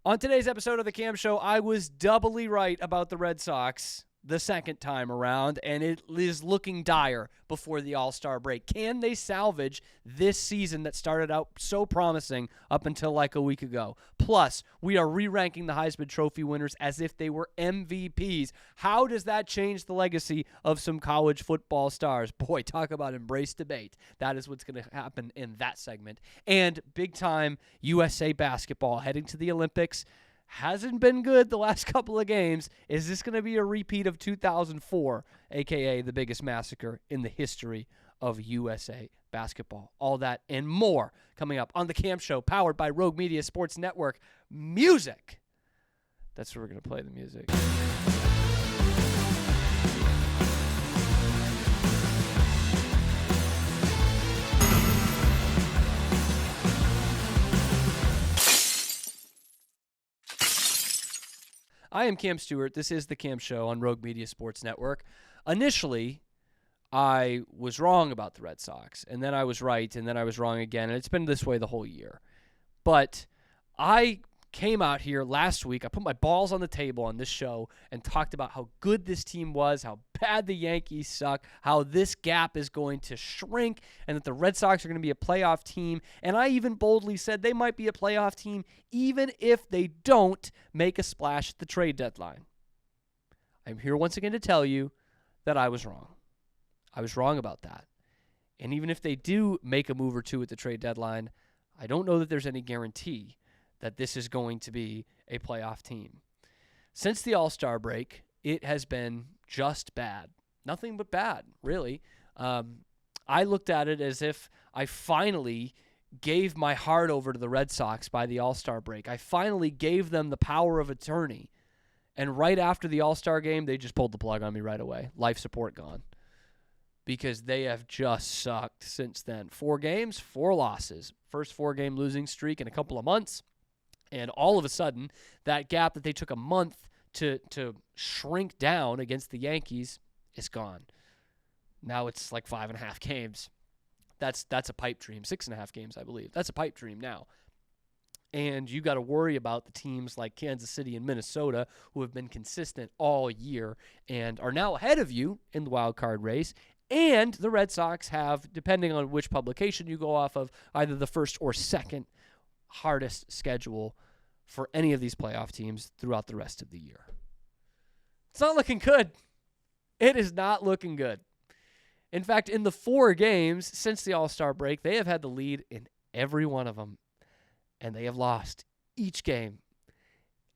On today's episode of The Cam Show, I was doubly right about the Red Sox the second time around, and it is looking dire before the All-Star break. Can they salvage this season that started out so promising up until like a week ago? Plus, we are re-ranking the Heisman Trophy winners as if they were MVPs. How does that change the legacy of some college football stars? Boy, talk about embrace debate. That is what's going to happen in that segment. And big-time USA basketball heading to the Olympics. Hasn't been good the last couple of games. Is this going to be a repeat of 2004, a.k.a. the biggest massacre in the history of USA basketball? All that and more coming up on The Cam Show, powered by Rogue Media Sports Network. Music. That's where we're going to play the music. I am Cam Stewart. This is The Cam Show on Rogue Media Sports Network. Initially, I was wrong about the Red Sox, and then I was right, and then I was wrong again, and it's been this way the whole year. But I came out here last week, I put my balls on the table on this show and talked about how good this team was, how bad the Yankees suck, how this gap is going to shrink, and that the Red Sox are going to be a playoff team. And I even boldly said they might be a playoff team even if they don't make a splash at the trade deadline. I'm here once again to tell you that I was wrong. I was wrong about that. And even if they do make a move or two at the trade deadline, I don't know that there's any guarantee that this is going to be a playoff team. Since the All-Star break, it has been just bad. Nothing but bad, really. I looked at it as if I finally gave my heart over to the Red Sox by the All-Star break. I finally gave them the power of attorney. And right after the All-Star game, they just pulled the plug on me right away. Life support gone. Because they have just sucked since then. 4 games, 4 losses. First 4-game losing streak in a couple of months. And all of a sudden, that gap that they took a month to shrink down against the Yankees is gone. Now it's like 5.5 games. That's a pipe dream. 6.5 games, I believe. That's a pipe dream now. And you got to worry about the teams like Kansas City and Minnesota who have been consistent all year and are now ahead of you in the wild card race. And the Red Sox have, depending on which publication you go off of, either the first or second hardest schedule for any of these playoff teams throughout the rest of the year. It's not looking good. It is not looking good. In fact, in the 4 games since the All-Star break, they have had the lead in every one of them, and they have lost each game.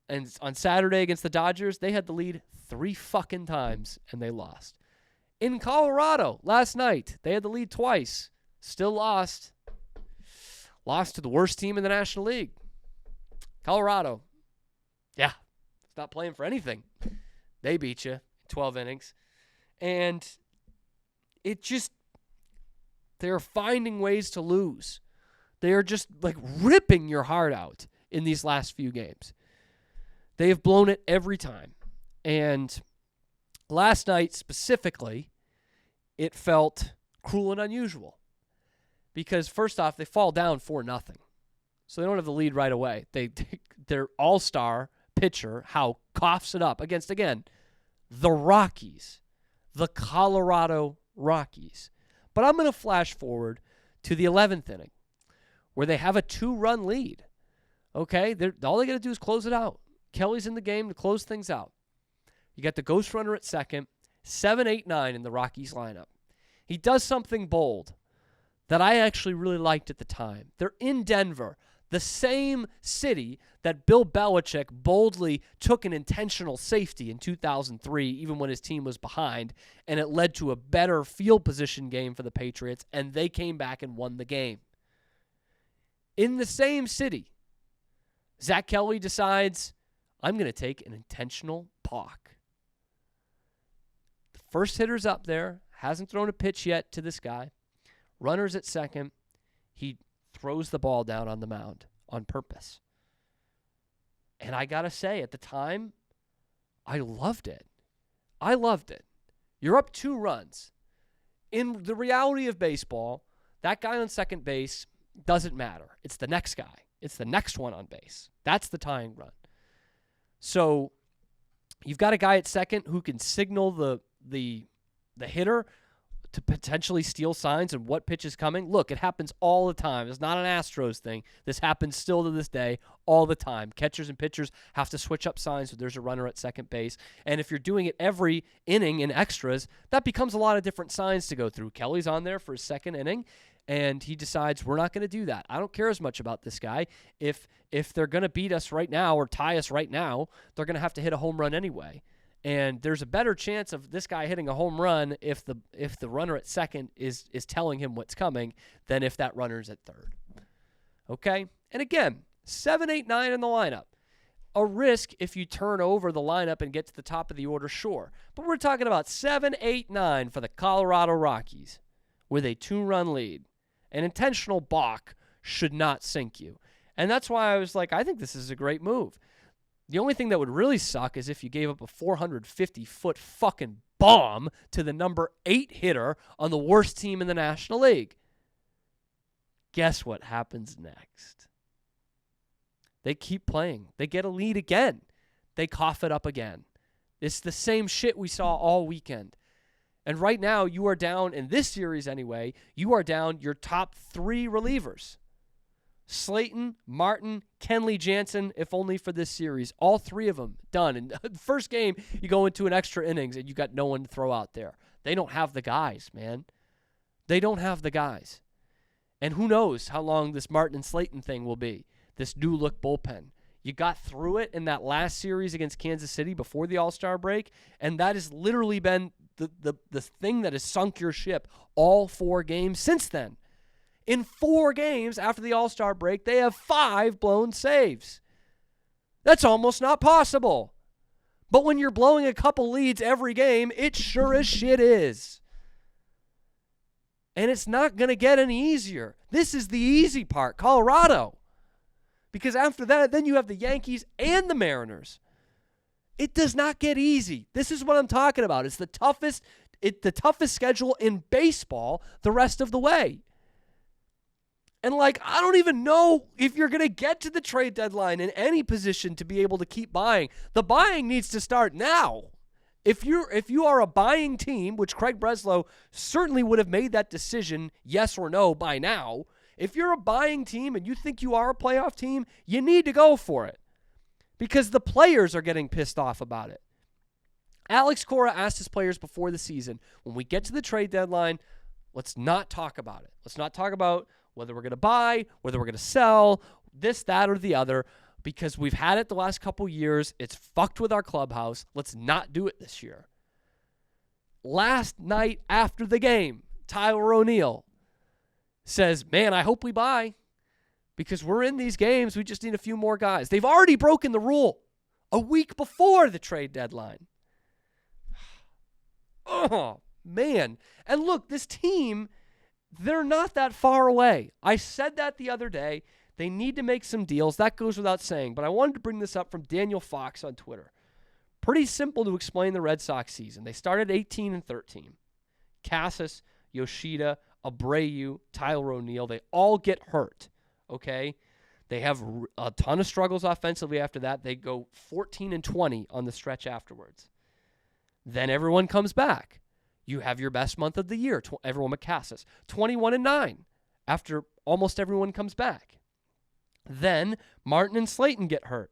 And on Saturday against the Dodgers, they had the lead 3 fucking times, and they lost. In Colorado last night, they had the lead twice, still lost. Lost to the worst team in the National League. Colorado. Yeah, it's not playing for anything. They beat you in 12 innings. And it just, they're finding ways to lose. They are just like ripping your heart out in these last few games. They have blown it every time. And last night specifically, it felt cruel and unusual. Because first off, they fall down 4-0. So they don't have the lead right away. Their all-star pitcher, Howe, coughs it up against, again, the Rockies, the Colorado Rockies. But I'm going to flash forward to the 11th inning where they have a 2-run lead. Okay? All they got to do is close it out. Kelly's in the game to close things out. You got the ghost runner at second, 7, 8, 9 in the Rockies lineup. He does something bold that I actually really liked at the time. They're in Denver, the same city that Bill Belichick boldly took an intentional safety in 2003, even when his team was behind, and it led to a better field position game for the Patriots, and they came back and won the game. In the same city, Zach Kelly decides, I'm going to take an intentional balk. The first hitter's up there, hasn't thrown a pitch yet to this guy. Runner's at second. He throws the ball down on the mound on purpose. And I got to say, at the time, I loved it. I loved it. You're up 2 runs. In the reality of baseball, that guy on second base doesn't matter. It's the next guy. It's the next one on base. That's the tying run. So you've got a guy at second who can signal the hitter to potentially steal signs and what pitch is coming. Look, it happens all the time. It's not an Astros thing. This happens still to this day all the time. Catchers and pitchers have to switch up signs when there's a runner at second base. And if you're doing it every inning in extras, that becomes a lot of different signs to go through. Kelly's on there for his second inning, and he decides we're not going to do that. I don't care as much about this guy. If they're going to beat us right now or tie us right now, they're going to have to hit a home run anyway. And there's a better chance of this guy hitting a home run if the runner at second is telling him what's coming than if that runner's at third. Okay? And again, 7, 8, 9 in the lineup. A risk if you turn over the lineup and get to the top of the order, sure. But we're talking about 7, 8, 9 for the Colorado Rockies with a 2-run lead. An intentional balk should not sink you. And that's why I was like, I think this is a great move. The only thing that would really suck is if you gave up a 450-foot fucking bomb to the number 8 hitter on the worst team in the National League. Guess what happens next? They keep playing. They get a lead again. They cough it up again. It's the same shit we saw all weekend. And right now, you are down, in this series anyway, you are down your top 3 relievers. Slayton, Martin, Kenley Jansen, if only for this series. All 3 of them done. And the first game, you go into an extra innings and you got no one to throw out there. They don't have the guys, man. They don't have the guys. And who knows how long this Martin and Slayton thing will be, this new look bullpen. You got through it in that last series against Kansas City before the All-Star break, and that has literally been the thing that has sunk your ship all 4 games since then. In 4 games after the All-Star break, they have 5 blown saves. That's almost not possible. But when you're blowing a couple leads every game, it sure as shit is. And it's not going to get any easier. This is the easy part, Colorado. Because after that, then you have the Yankees and the Mariners. It does not get easy. This is what I'm talking about. It's the toughest schedule in baseball the rest of the way. And, I don't even know if you're going to get to the trade deadline in any position to be able to keep buying. The buying needs to start now. If you are a buying team, which Craig Breslow certainly would have made that decision, yes or no, by now. If you're a buying team and you think you are a playoff team, you need to go for it. Because the players are getting pissed off about it. Alex Cora asked his players before the season, when we get to the trade deadline, let's not talk about it. Let's not talk about whether we're going to buy, whether we're going to sell, this, that, or the other, because we've had it the last couple years. It's fucked with our clubhouse. Let's not do it this year. Last night after the game, Tyler O'Neill says, man, I hope we buy because we're in these games. We just need a few more guys. They've already broken the rule a week before the trade deadline. Oh, man. And look, this team, they're not that far away. I said that the other day. They need to make some deals. That goes without saying. But I wanted to bring this up from Daniel Fox on Twitter. Pretty simple to explain the Red Sox season. They started 18-13. Casas, Yoshida, Abreu, Tyler O'Neill, they all get hurt, okay? They have a ton of struggles offensively after that. They go 14-20 on the stretch afterwards. Then everyone comes back. You have your best month of the year, everyone but Casas. 21-9 after almost everyone comes back. Then Martin and Slayton get hurt.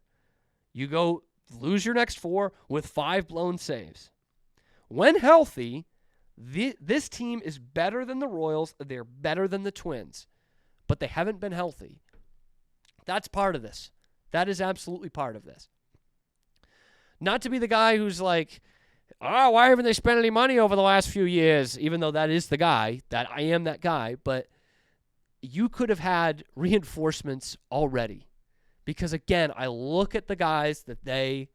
You go lose your next 4 with 5 blown saves. When healthy, this team is better than the Royals. They're better than the Twins. But they haven't been healthy. That's part of this. That is absolutely part of this. Not to be the guy who's like, oh, why haven't they spent any money over the last few years? Even though that is the guy, that I am that guy. But you could have had reinforcements already. Because, again, I look at the guys that they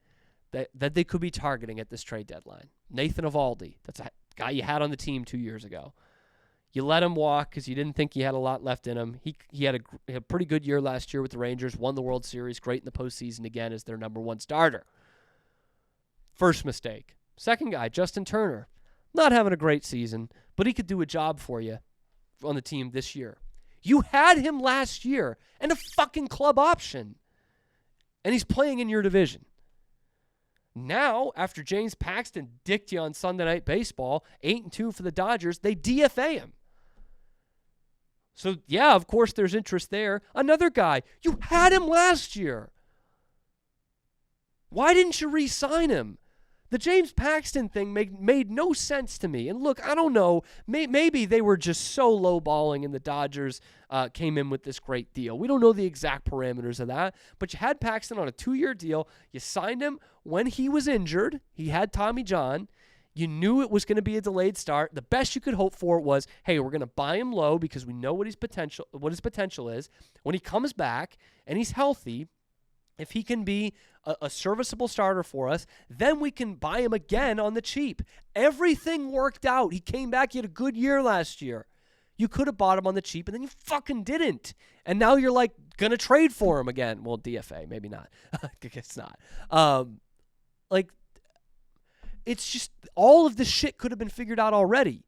could be targeting at this trade deadline. Nathan Eovaldi, that's a guy you had on the team 2 years ago. You let him walk because you didn't think he had a lot left in him. He had a pretty good year last year with the Rangers, won the World Series, great in the postseason again as their number 1 starter. First mistake. Second guy, Justin Turner. Not having a great season, but he could do a job for you on the team this year. You had him last year and a fucking club option, and he's playing in your division. Now, after James Paxton dicked you on Sunday Night Baseball, 8-2 for the Dodgers, they DFA him. So, yeah, of course there's interest there. Another guy, you had him last year. Why didn't you re-sign him? The James Paxton thing made no sense to me. And look, I don't know. Maybe they were just so lowballing and the Dodgers came in with this great deal. We don't know the exact parameters of that. But you had Paxton on a 2-year deal. You signed him when he was injured. He had Tommy John. You knew it was going to be a delayed start. The best you could hope for was, hey, we're going to buy him low because we know what his potential is. When he comes back and he's healthy, if he can be a serviceable starter for us, then we can buy him again on the cheap. Everything worked out. He came back. He had a good year last year. You could have bought him on the cheap, and then you fucking didn't. And now you're like going to trade for him again. Well, DFA, maybe not. I guess not. It's just all of this shit could have been figured out already.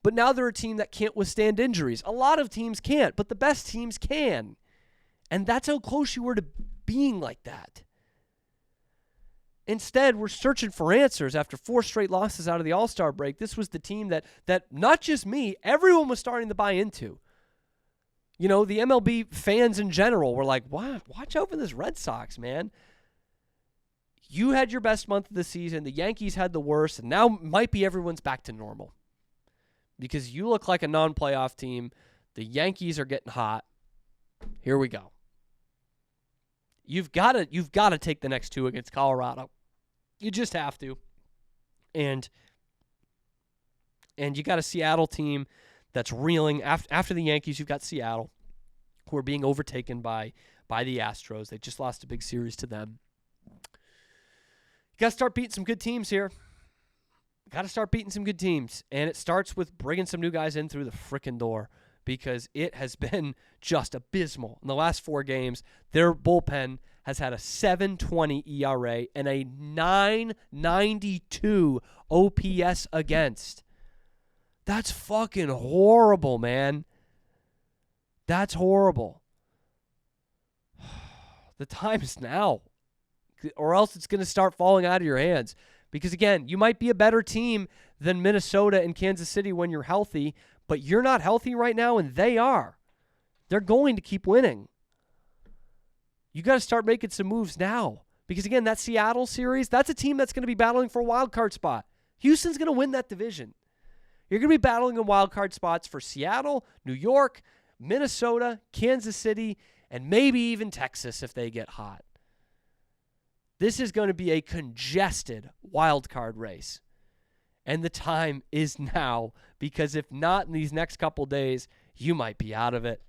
But now they're a team that can't withstand injuries. A lot of teams can't, but the best teams can. And that's how close you were to being like that. Instead, we're searching for answers after 4 straight losses out of the All-Star break. This was the team that not just me, everyone was starting to buy into. You know, the MLB fans in general were like, wow, watch out for this Red Sox, man. You had your best month of the season. The Yankees had the worst, and now might be everyone's back to normal. Because you look like a non-playoff team. The Yankees are getting hot. Here we go. You've got to take the next 2 against Colorado. You just have to. And you got a Seattle team that's reeling. After the Yankees, you've got Seattle, who are being overtaken by the Astros. They just lost a big series to them. You got to start beating some good teams here. Got to start beating some good teams. And it starts with bringing some new guys in through the frickin' door, because it has been just abysmal. In the last 4 games, their bullpen has had a 7.20 ERA and a 9.92 OPS against. That's fucking horrible, man. That's horrible. The time is now, or else it's going to start falling out of your hands. Because, again, you might be a better team than Minnesota and Kansas City when you're healthy, but you're not healthy right now, and they are. They're going to keep winning. You got to start making some moves now. Because, again, that Seattle series, that's a team that's going to be battling for a wild card spot. Houston's going to win that division. You're going to be battling in wild card spots for Seattle, New York, Minnesota, Kansas City, and maybe even Texas if they get hot. This is going to be a congested wild card race. And the time is now, because if not in these next couple days, you might be out of it.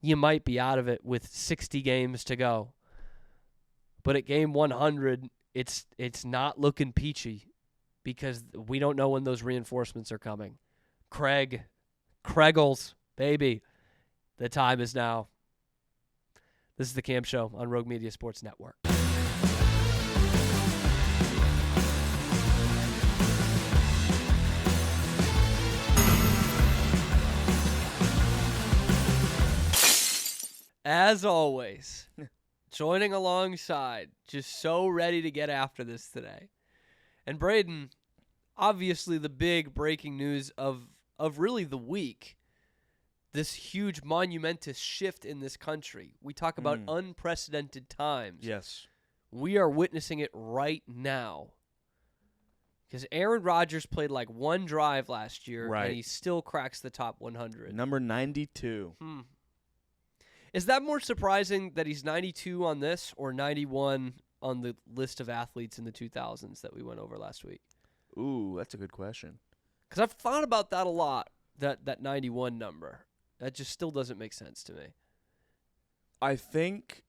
You might be out of it with 60 games to go. But at game 100, it's not looking peachy, because we don't know when those reinforcements are coming. Kreggles, baby, the time is now. This is the Cam Show on Rogue Media Sports Network. As always, joining alongside, just so ready to get after this today. And Braden, obviously the big breaking news of really the week, this huge monumentous shift in this country. We talk about unprecedented times. Yes. We are witnessing it right now. Because Aaron Rodgers played like 1 drive last year, right, and he still cracks the top 100. Number 92. Is that more surprising that he's 92 on this or 91 on the list of athletes in the 2000s that we went over last week? Ooh, that's a good question. Because I've thought about that a lot, that 91 number. That just still doesn't make sense to me. I think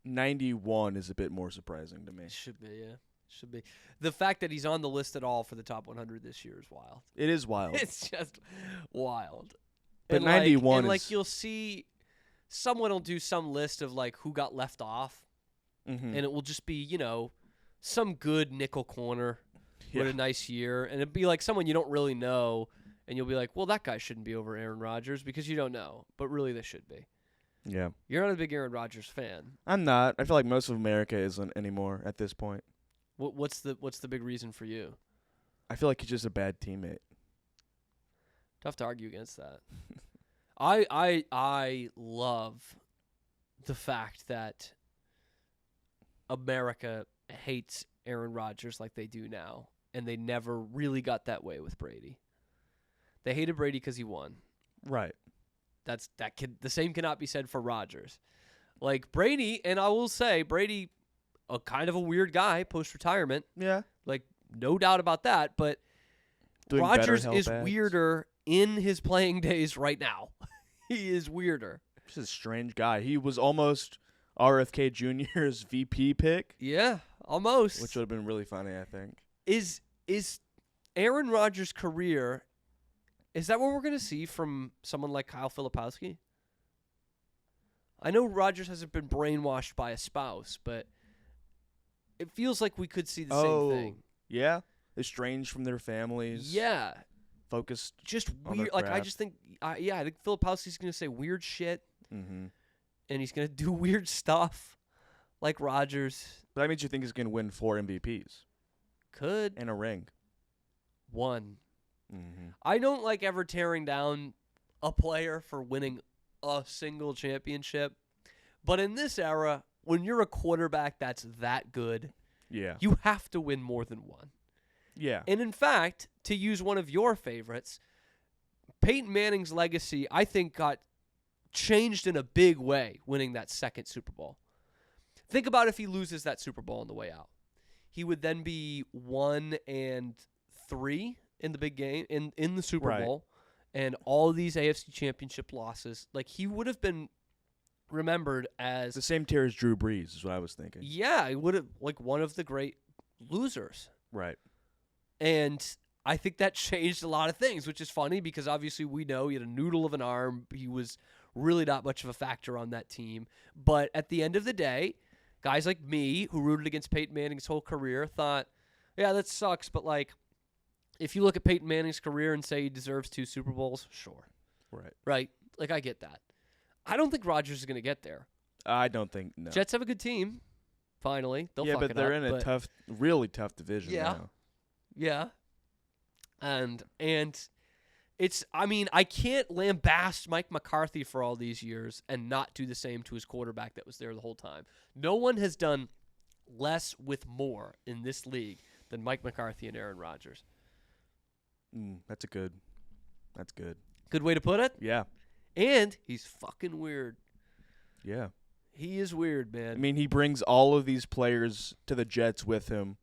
91 is a bit more surprising to me. Should be, yeah. Should be. The fact that he's on the list at all for the top 100 this year is wild. It is wild. It's just wild. But and 91 and is... you'll see someone will do some list of like who got left off, and it will just be, some good nickel corner with a nice year, and it'd be like someone you don't really know, and you'll be like, well, that guy shouldn't be over Aaron Rodgers because you don't know, but really they should be. Yeah. You're not a big Aaron Rodgers fan. I'm not. I feel like most of America isn't anymore at this point. What's the big reason for you? I feel like he's just a bad teammate. Tough to argue against that. I love the fact that America hates Aaron Rodgers like they do now, and they never really got that way with Brady. They hated Brady because he won. Right. The same cannot be said for Rodgers. Like Brady, and I will say Brady, a kind of a weird guy post retirement. Yeah. Like no doubt about that, but Doing Rodgers better is health ads. weirder in his playing days right now. He is weirder. He's a strange guy. He was almost RFK Jr.'s VP pick, Yeah, almost. which would have been really funny, I think. Is Aaron Rodgers' career, is that what we're going to see from someone like Kyle Filipowski? I know Rodgers hasn't been brainwashed by a spouse, but it feels like we could see the same thing. Yeah. Estranged from their families. Yeah, Focused. just On their weird. Like I craft. just think, I think Filipowski's going to say weird shit, Mm-hmm. and he's going to do weird stuff, like Rodgers But that means you think he's going to win 4 MVPs could. and a ring. One. Mm-hmm. I don't like ever tearing down a player for winning a single championship, but in this era, when you're a quarterback that's that good, Yeah. you have to win more than one. Yeah. And in fact, to use one of your favorites, Peyton Manning's legacy, I think, got changed in a big way winning that second Super Bowl. Think about if he loses that Super Bowl on the way out. He would then be 1-3 in the big game, in the Super Right. Bowl, and all these AFC championship losses. Like, he would have been remembered as, It's the same tier as Drew Brees is what I was thinking. yeah, he would have, like, one of the great losers. Right. And I think that changed a lot of things, which is funny because obviously we know he had a noodle of an arm. He was really not much of a factor on that team. But at the end of the day, guys like me who rooted against Peyton Manning's whole career thought, yeah, that sucks. But, like, if you look at Peyton Manning's career and say he deserves 2 Super Bowls, sure. Right. Right? Like, I get that. I don't think Rodgers is going to get there. I don't think no. Jets have a good team. Finally. They'll fuck but it they're up, in a but- tough, really tough division Yeah. now. Yeah. And it's, I mean, I can't lambaste Mike McCarthy for all these years and not do the same to his quarterback that was there the whole time. No one has done less with more in this league than Mike McCarthy and Aaron Rodgers. That's good. Good way to put it. Yeah. And he's fucking weird. Yeah. He is weird, man. I mean, he brings all of these players to the Jets with him.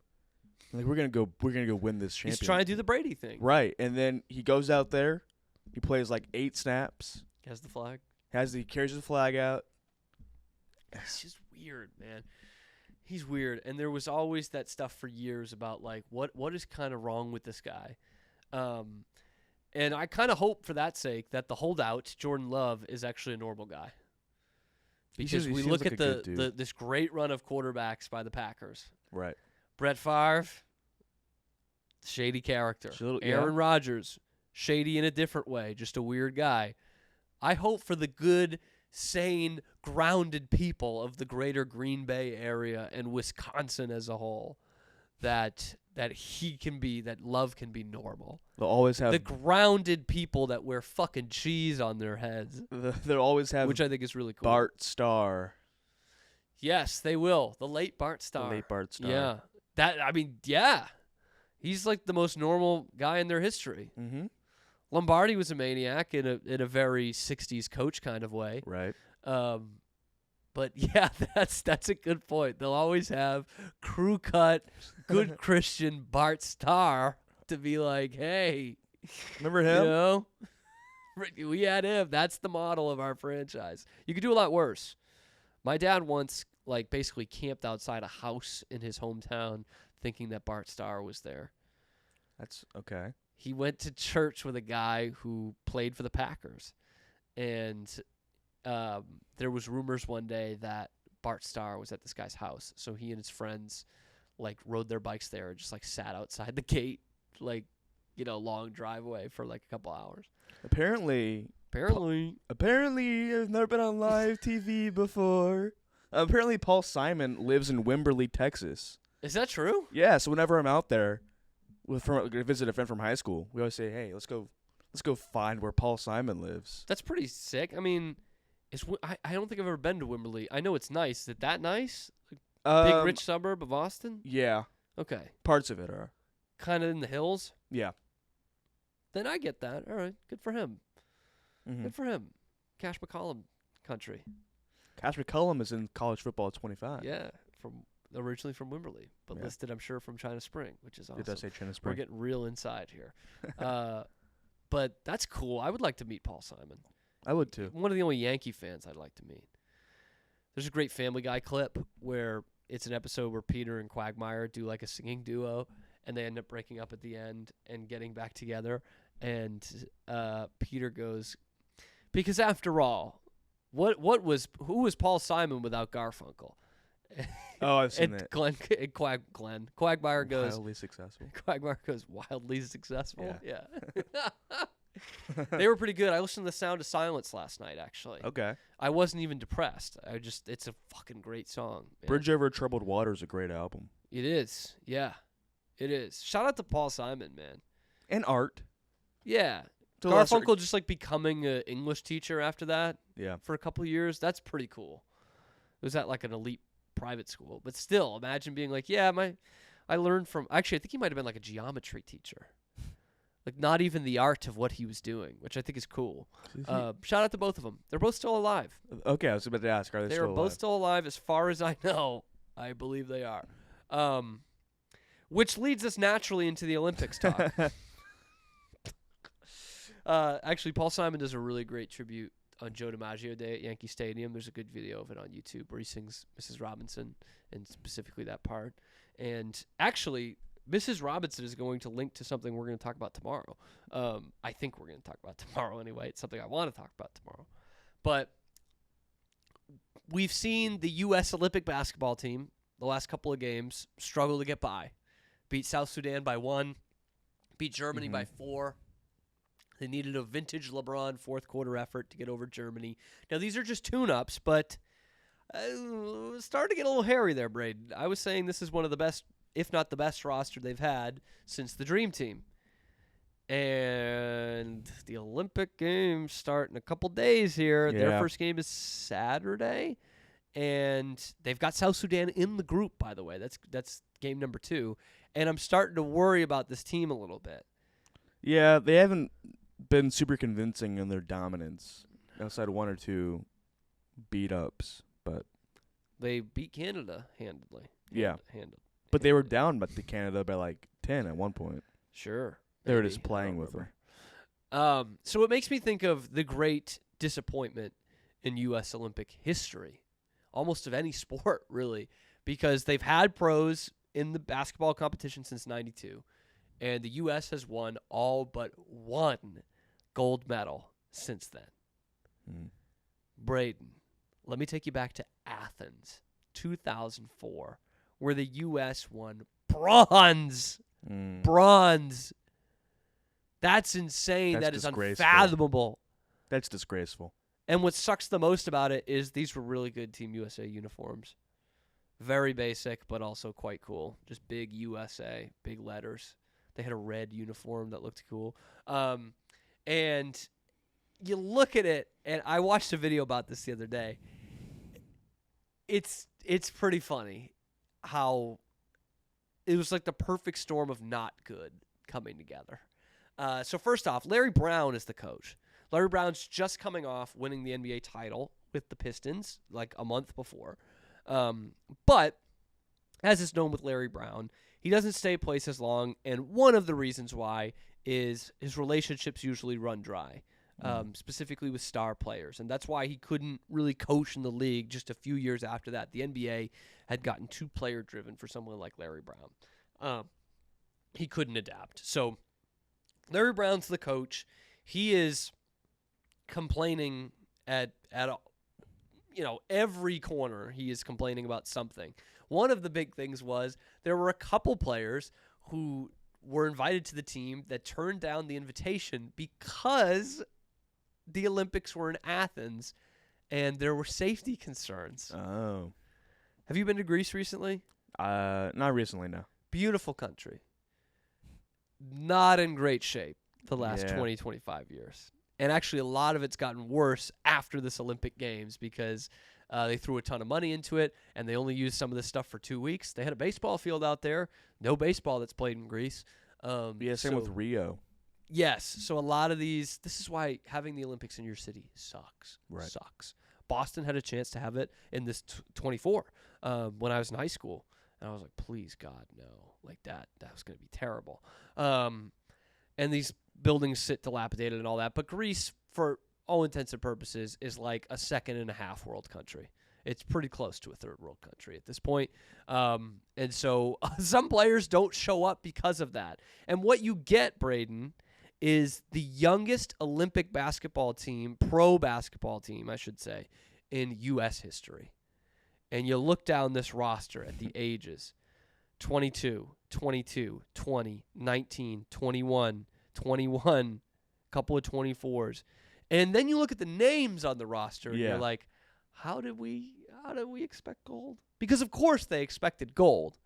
Like we're gonna go win this he's championship. trying to do the Brady thing. Right, and then he goes out there, he plays like 8 snaps, He has the flag. he carries the flag out. He's just weird, man. He's weird. And there was always that stuff for years about, like, what is kind of wrong with this guy? And I kind of hope for that sake that the holdout, Jordan Love, is actually a normal guy. Because He we seems look like at a good dude. this great run of quarterbacks by the Packers. Right. Brett Favre, shady character. Aaron Rodgers, shady in a different way, just a weird guy. I hope for the good, sane, grounded people of the greater Green Bay area and Wisconsin as a whole that Love can be normal. They'll always have The grounded people that wear fucking cheese on their heads, they'll always have which I think is really cool. Bart Starr. Yes, they will. The late Bart Starr. The late Bart Starr. Yeah. Yeah. He's like the most normal guy in their history. Mm-hmm. Lombardi was a maniac in a very 60s coach kind of way. Right. But yeah, that's a good point. They'll always have crew cut, good Christian Bart Starr to be like, hey, Remember you him? know, we had him. That's the model of our franchise. You could do a lot worse. My dad once, like, basically camped outside a house in his hometown thinking that Bart Starr was there. That's okay. He went to church with a guy who played for the Packers. And there was rumors one day that Bart Starr was at this guy's house. So he and his friends, like, rode their bikes there and just, like, sat outside the gate, like, you know, long driveway for, like, a couple hours. Apparently, Apparently, I've never been on live TV before. Apparently, Paul Simon lives in Wimberley, Texas. Is that true? Yeah, so whenever I'm out there visit a friend from high school, we always say, "Hey, let's go find where Paul Simon lives." That's pretty sick. I mean, I don't think I've ever been to Wimberley. I know it's nice. Is it that nice? Big rich suburb of Austin? Yeah, Okay. parts of it are. Kind of in the hills? Yeah. Then I get that. All right. Good for him. Mm-hmm. Good for him. Cash McCollum country. Cash McCullum is in college football at 25. Yeah. Originally from Wimberley, but Yeah. listed, I'm sure, from China Spring, which is awesome. It does say China We're Spring. getting real inside here. But that's cool. I would like to meet Paul Simon. I would too. One of the only Yankee fans I'd like to meet. There's a great Family Guy clip where it's an episode where Peter and Quagmire do like a singing duo, and they end up breaking up at the end and getting back together. And Peter goes, because after all, who was Paul Simon without Garfunkel? Oh, I've seen And that. Quagmire goes, Wildly successful. Quagmire goes, wildly successful. Yeah. They were pretty good. I listened to The Sound of Silence last night, actually. Okay. I wasn't even depressed. It's a fucking great song. Man. Bridge Over Troubled Water is a great album. It is. Yeah. It is. Shout out to Paul Simon, man. And art. Yeah. To a lesser- Garfunkel just like becoming an English teacher after that Yeah. for a couple of years. That's pretty cool. It was at like an elite private school. But still, imagine being like, yeah, I learned from, actually, I think he might have been like a geometry teacher. Like not even the art of what he was doing, which I think is cool. Shout out to both of them. They're both still alive. Okay, I was about to ask, are they They still are both alive? still alive as far as I know. I believe they are. Which leads us naturally into the Olympics talk. Actually, Paul Simon does a really great tribute on Joe DiMaggio Day at Yankee Stadium. There's a good video of it on YouTube where he sings Mrs. Robinson, and specifically that part. And actually, Mrs. Robinson is going to link to something we're going to talk about tomorrow. I think we're going to talk about tomorrow anyway. It's something I want to talk about tomorrow. But we've seen the U.S. Olympic basketball team the last couple of games struggle to get by. Beat South Sudan by 1. Beat Germany by 4. They needed a vintage LeBron fourth quarter effort to get over Germany. Now, these are just tune-ups, but starting to get a little hairy there, Braden. I was saying this is one of the best, if not the best roster they've had since the Dream Team. And the Olympic Games start in a couple days here. Yeah. Their first game is Saturday. And they've got South Sudan in the group, by the way. That's game number 2. And I'm starting to worry about this team a little bit. Yeah, they haven't been super convincing in their dominance outside one or two beat-ups, but They beat Canada handedly. Yeah. Handed. but they were down to Canada by like 10 at one point. Sure. They were maybe. just I playing don't with them. remember. So it makes me think of the great disappointment in U.S. Olympic history, almost of any sport, really, because they've had pros in the basketball competition since '92, and the U.S. has won all but one gold medal since then. Mm. Braden, let me take you back to Athens, 2004, where the U.S. won bronze. Mm. Bronze. That's insane. That's That is disgraceful. unfathomable. That's disgraceful. And what sucks the most about it is these were really good Team USA uniforms. Very basic, but also quite cool. Just big USA, big letters. They had a red uniform that looked cool. And you look at it, and I watched a video about this the other day. It's pretty funny how it was like the perfect storm of not good coming together. So first off, Larry Brown is the coach. Larry Brown's just coming off winning the NBA title with the Pistons like a month before. But as is known with Larry Brown, he doesn't stay place as long, and one of the reasons why is his relationships usually run dry, specifically with star players, and that's why he couldn't really coach in the league just a few years after that. The NBA had gotten too player-driven for someone like Larry Brown. He couldn't adapt. So Larry Brown's the coach. He is complaining at every corner. He is complaining about something. One of the big things was there were a couple players who were invited to the team that turned down the invitation because the Olympics were in Athens, and there were safety concerns. Oh. Have you been to Greece recently? Not recently, no. Beautiful country. Not in great shape the last Yeah. 20, 25 years. And actually, a lot of it's gotten worse after this Olympic Games because they threw a ton of money into it, and they only used some of this stuff for 2 weeks. They had a baseball field out there. No baseball that's played in Greece. Yeah, same with Rio. Yes. So a lot of these, this is why having the Olympics in your city sucks. Right. Sucks. Boston had a chance to have it in this 24 when I was in high school. And I was like, please, God, no. Like that was going to be terrible. And these buildings sit dilapidated and all that. But Greece, for all intents and purposes, is like a second and a half world country. It's pretty close to a third world country at this point. And so some players don't show up because of that. And what you get, Braden, is the youngest Olympic basketball team, pro basketball team, I should say, in U.S. history. And you look down this roster at the ages, 22, 22, 20, 19, 21, 21, couple of 24s. And then you look at the names on the roster, and you're like, how did we expect gold? Because, of course, they expected gold.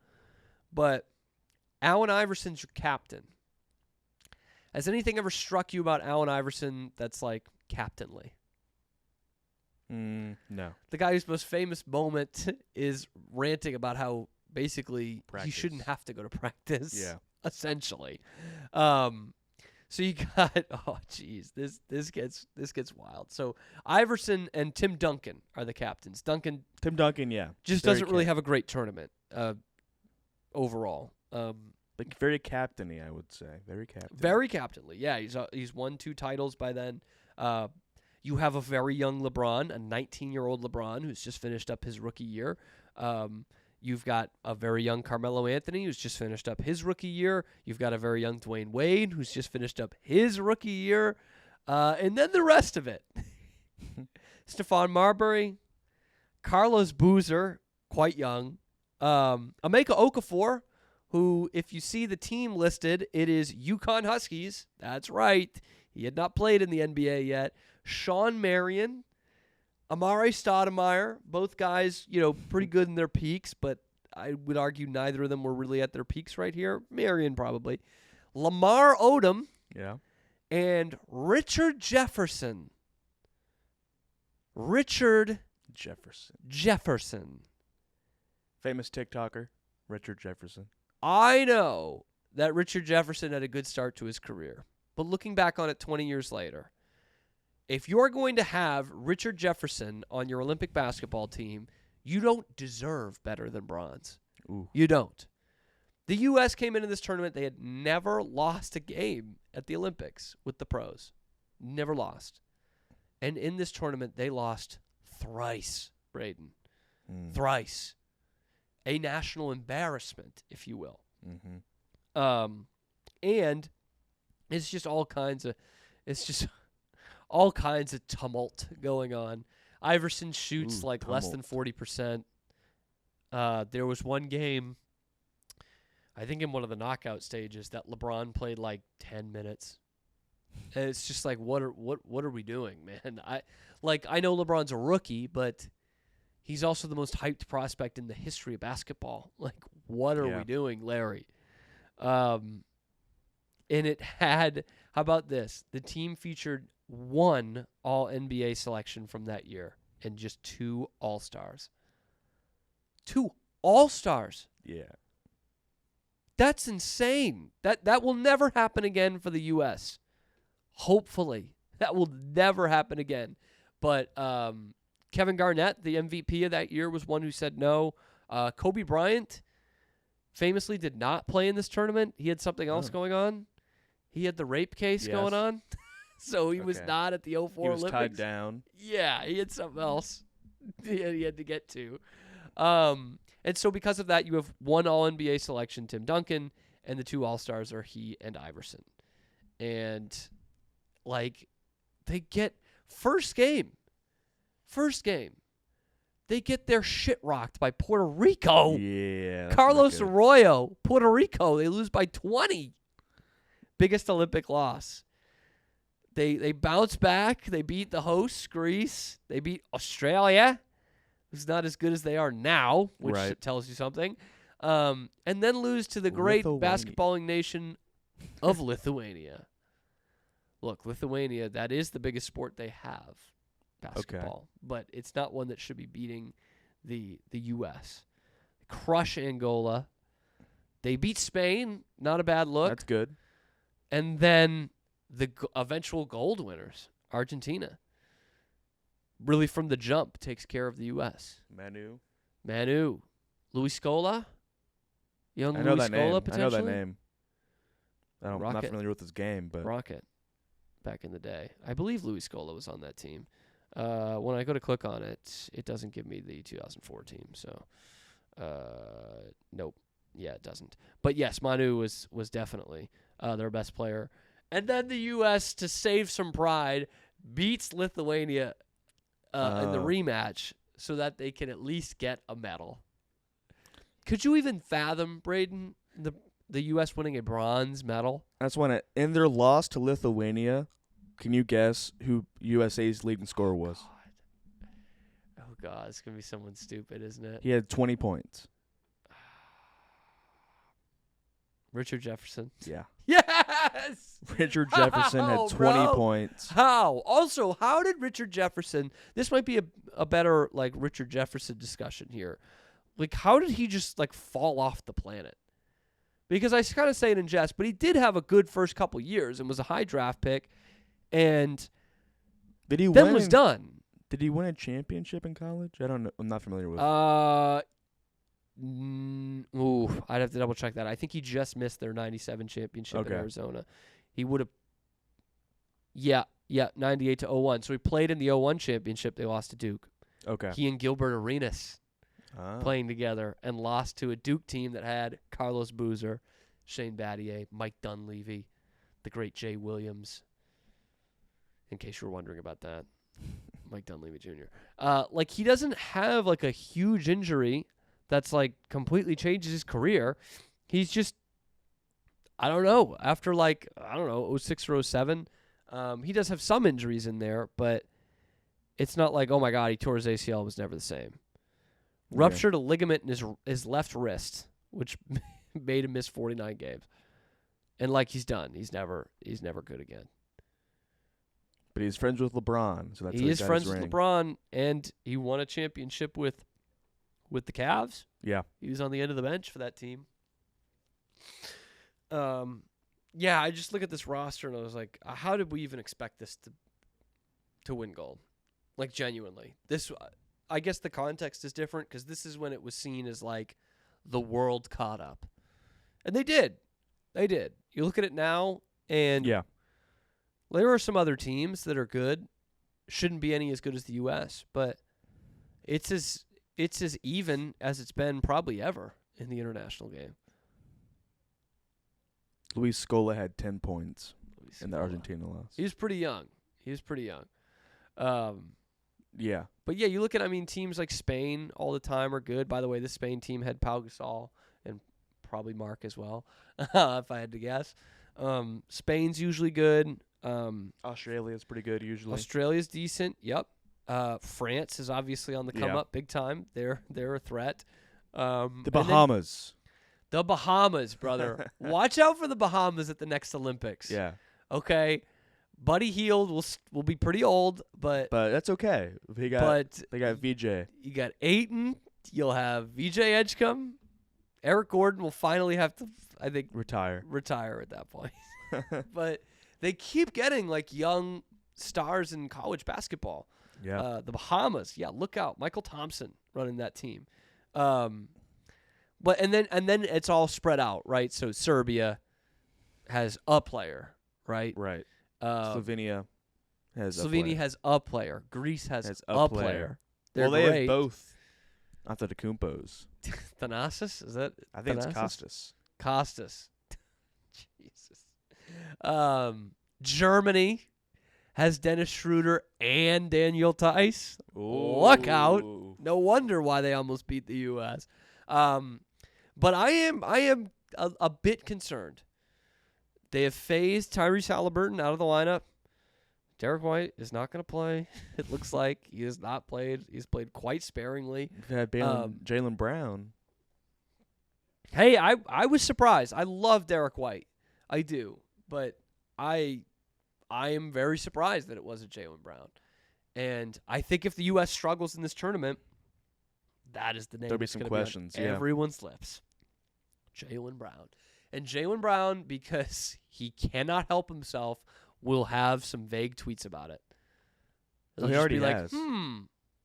But Allen Iverson's your captain. Has anything ever struck you about Allen Iverson that's like captainly? No. The guy whose most famous moment is ranting about how basically Practice. he shouldn't have to go to practice. Yeah. Essentially. So you got this gets wild. So Iverson and Tim Duncan are the captains. Tim Duncan, yeah. just Very doesn't really have a great tournament overall. Like very captainy, I would say. Very captain. Very captainly. Yeah, he's won 2 titles by then. You have a very young LeBron, a 19-year-old LeBron who's just finished up his rookie year. You've got a very young Carmelo Anthony who's just finished up his rookie year. You've got a very young Dwayne Wade who's just finished up his rookie year. And then the rest of it. Stephon Marbury, Carlos Boozer, quite young. Emeka Okafor, who, if you see the team listed, it is UConn Huskies. That's right. He had not played in the NBA yet. Sean Marion, Amare Stoudemire, both guys, pretty good in their peaks, but I would argue neither of them were really at their peaks right here. Marion probably. Lamar Odom. Yeah. And Richard Jefferson. Richard Jefferson. Famous TikToker, Richard Jefferson. I know that Richard Jefferson had a good start to his career, but looking back on it 20 years later, if you're going to have Richard Jefferson on your Olympic basketball team, you don't deserve better than bronze. Ooh. You don't. The U.S. came into this tournament. They had never lost a game at the Olympics with the pros. Never lost. And in this tournament, they lost thrice, Braden. Thrice. A national embarrassment, if you will. Mm-hmm. And it's just all kinds of tumult going on. Iverson shoots less than 40%. There was one game, I think in one of the knockout stages, that LeBron played like 10 minutes. And it's just like, what are we doing, man? I know LeBron's a rookie, but he's also the most hyped prospect in the history of basketball. Like, what are we doing, Larry? And it had, how about this? The team featured one All-NBA selection from that year and just 2 All-Stars. 2 All-Stars. Yeah. That's insane. That will never happen again for the U.S. Hopefully. That will never happen again. But Kevin Garnett, the MVP of that year, was one who said no. Kobe Bryant famously did not play in this tournament. He had something else going on. He had the rape case going on. So he was not at the 04 Olympics. He was Olympics. tied down. Yeah, he had something else he had to get to. And so because of that, you have one All-NBA selection, Tim Duncan, and the 2 All-Stars are he and Iverson. And, they get first game, they get their shit rocked by Puerto Rico. Yeah. Carlos Arroyo, Puerto Rico, they lose by 20. Biggest Olympic loss. They bounce back. They beat the hosts, Greece. They beat Australia, who's not as good as they are now, which Right. tells you something. And then lose to the great Lithuania. basketballing nation of Lithuania. Look, Lithuania, that is the biggest sport they have, basketball. But it's not one that should be beating the U.S. Crush Angola. They beat Spain. Not a bad look. That's good. And then the eventual gold winners, Argentina, really from the jump takes care of the U.S. Manu. Luis Scola, young I know Luis that name. Scola I know potentially. that name. I'm not Rocket. familiar with his game, but Rocket, back in the day, I believe Luis Scola was on that team. When I go to click on it, it doesn't give me the 2004 team. So, nope. Yeah, it doesn't. But yes, Manu was definitely their best player. And then the U.S., to save some pride, beats Lithuania in the rematch so that they can at least get a medal. Could you even fathom, Braden, the U.S. winning a bronze medal? that's when in their loss to Lithuania, can you guess who USA's leading scorer was? Oh, God. It's going to be someone stupid, isn't it? He had 20 points. Richard Jefferson. Yeah. Yes! Richard Jefferson How, had 20 bro? points. How? Also, how did Richard Jefferson... This might be a better, like, Richard Jefferson discussion here. Like, how did he just, like, fall off the planet? Because I kind of say it in jest, but he did have a good first couple years and was a high draft pick, and Did he then win? was done. Did he win a championship in college? I don't know. I'm not familiar with it. I'd have to double check that. I think he just missed their 97 championship in Okay. Arizona. He would have, yeah, 98 to 01. So he played in the 01 championship. They lost to Duke. Okay. He and Gilbert Arenas Ah. playing together and lost to a Duke team that had Carlos Boozer, Shane Battier, Mike Dunleavy, the great Jay Williams. In case you were wondering about that, Mike Dunleavy Jr. Like, he doesn't have like a huge injury that's like completely changes his career. He's just, I don't know, after like, I don't know, 06 or 07, he does have some injuries in there, but it's not like, oh my God, he tore his ACL, was never the same. Yeah. Ruptured a ligament in his left wrist, which made him miss 49 games. And like, he's done. He's never good again. But he's friends with LeBron, so that's He how is got friends his with ring. LeBron, and he won a championship with the Cavs. Yeah. He was on the end of the bench for that team. Yeah, I just look at this roster and I was like, how did we even expect this to win gold? Like, genuinely. This, I guess the context is different because this is when it was seen as like the world caught up. And they did. They did. You look at it now, and Yeah. there are some other teams that are good. Shouldn't be any as good as the U.S., but it's as even as it's been probably ever in the international game. Luis Scola had 10 points in the Scola. Argentina loss. He was pretty young. Yeah. But yeah, you look at, teams like Spain all the time are good. By the way, this Spain team had Pau Gasol and probably Mark as well, if I had to guess. Spain's usually good. Australia's pretty good usually. Australia's decent. Yep. France is obviously on the come up big time. They're a threat. The Bahamas. The Bahamas, brother. Watch out for the Bahamas at the next Olympics. Yeah. Okay. Buddy Hield will be pretty old, but that's okay. They got VJ. You got Ayton. You'll have VJ Edgecombe. Eric Gordon will finally have to, I think, retire at that point. But they keep getting like young stars in college basketball. Yeah. The Bahamas, look out. Michael Thompson running that team. But and then it's all spread out, right? So Serbia has a player, right? Right. Slovenia has a player. Greece has a a player. They're Well, they great. have both Antetokounmpos. Thanasis? Is that? I think it's Thanasis? Costas. Jesus. Germany has Dennis Schroeder and Daniel Tice. Look out. No wonder why they almost beat the U.S. But I am a bit concerned. They have phased Tyrese Halliburton out of the lineup. Derek White is not going to play. It looks like he has not played. He's played quite sparingly. We've had Jaylen Brown. Hey, I was surprised. I love Derek White. I do. But I am very surprised that it wasn't Jaylen Brown. And I think if the U.S. struggles in this tournament, that is the name There'll be that's some gonna questions, be on everyone's lips. Jaylen Brown. And Jaylen Brown, because he cannot help himself, will have some vague tweets about it. Well, He'll he just already be like, has.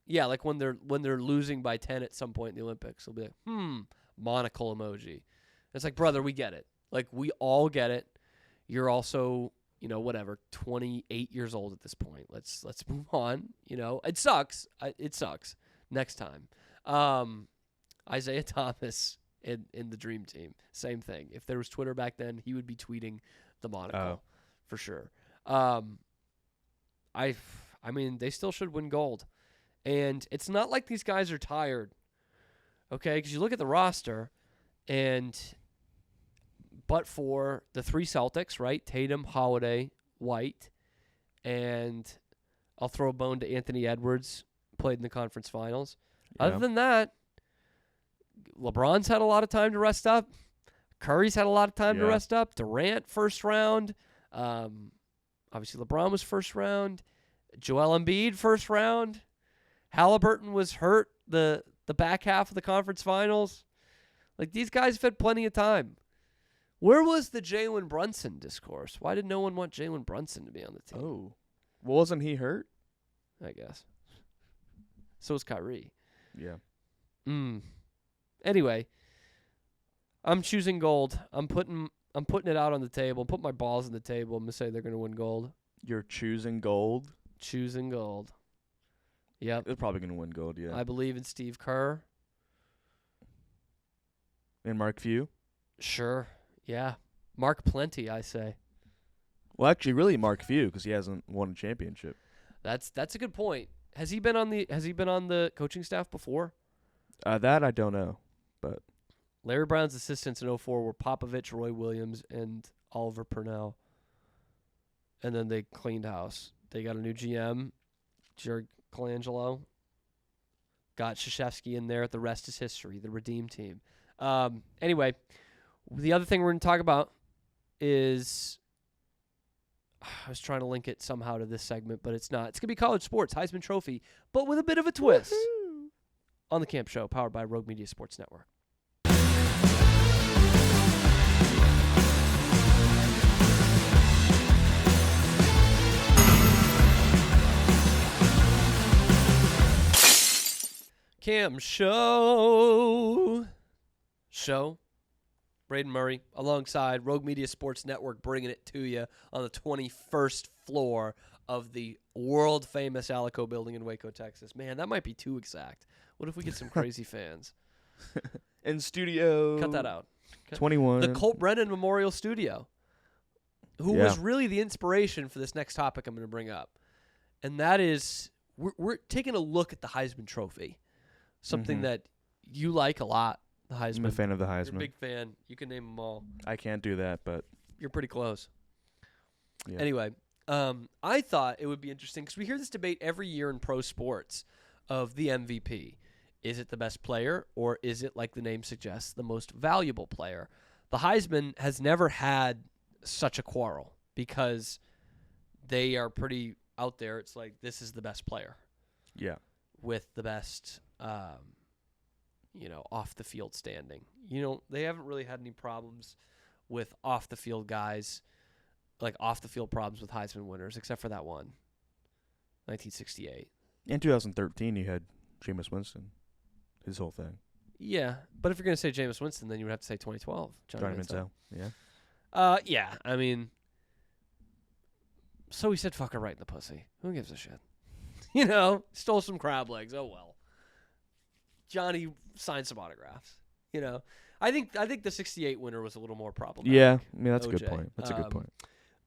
Yeah, like when they're losing by 10 at some point in the Olympics, he'll be like, monocle emoji. It's like, brother, we get it. Like, we all get it. You're also, 28 years old at this point. Let's move on. It sucks. It sucks. Next time. Isaiah Thomas in the Dream Team, same thing. If there was Twitter back then, he would be tweeting the monocle for sure. I mean, they still should win gold. And it's not like these guys are tired, okay? Because you look at the roster, but for the three Celtics, right? Tatum, Holiday, White, and I'll throw a bone to Anthony Edwards, played in the conference finals. Yeah. Other than that, LeBron's had a lot of time to rest up. Curry's had a lot of time to rest up. Durant, first round. Obviously, LeBron was first round. Joel Embiid, first round. Halliburton was hurt the back half of the conference finals. Like, these guys have had plenty of time. Where was the Jalen Brunson discourse? Why did no one want Jalen Brunson to be on the team? Oh. Well, wasn't he hurt? I guess. So was Kyrie. Yeah. Anyway, I'm choosing gold. I'm putting it out on the table. Put my balls on the table. I'm going to say they're going to win gold. You're choosing gold? Choosing gold. Yep. They're probably going to win gold, yeah. I believe in Steve Kerr. And Mark Few? Sure. Yeah. Mark Plenty, I say. Well, actually, really Mark Few, because he hasn't won a championship. That's a good point. Has he been on the coaching staff before? That I don't know, but Larry Brown's assistants in 04 were Popovich, Roy Williams, and Oliver Purnell. And then they cleaned house. They got a new GM, Jerry Colangelo. Got Krzyzewski in there. The rest is history. The Redeem Team. Anyway, the other thing we're going to talk about is, I was trying to link it somehow to this segment, but it's not. It's going to be college sports, Heisman Trophy, but with a bit of a twist. Woo-hoo. On the Camp Show, powered by Rogue Media Sports Network. Cam Show. Braden Murray alongside Rogue Media Sports Network, bringing it to you on the 21st floor of the world-famous Alico building in Waco, Texas. Man, that might be too exact. What if we get some crazy fans? In studio. Cut that out. 21. The Colt Brennan Memorial Studio, who was really the inspiration for this next topic I'm going to bring up. And that is, we're taking a look at the Heisman Trophy, something that you like a lot, the Heisman. I'm a fan of the Heisman. You're a big fan. You can name them all. I can't do that, but You're pretty close. yeah. Anyway, I thought it would be interesting because we hear this debate every year in pro sports of the MVP. Is it the best player, or is it, like the name suggests, the most valuable player? The Heisman has never had such a quarrel because they are pretty out there. It's like, this is the best player. Yeah. With the best, off the field standing. They haven't really had any problems with off the field guys, like off the field problems with Heisman winners, except for that one, 1968. In 2013, you had Jameis Winston. His whole thing. Yeah, but if you're going to say Jameis Winston, then you would have to say 2012. Johnny Manziel. Yeah. Yeah, I mean, so he said fuck her right in the pussy. Who gives a shit? Stole some crab legs. Oh, well. Johnny signed some autographs. I think the 68 winner was a little more problematic. Yeah, that's a OJ. good point. That's a good point.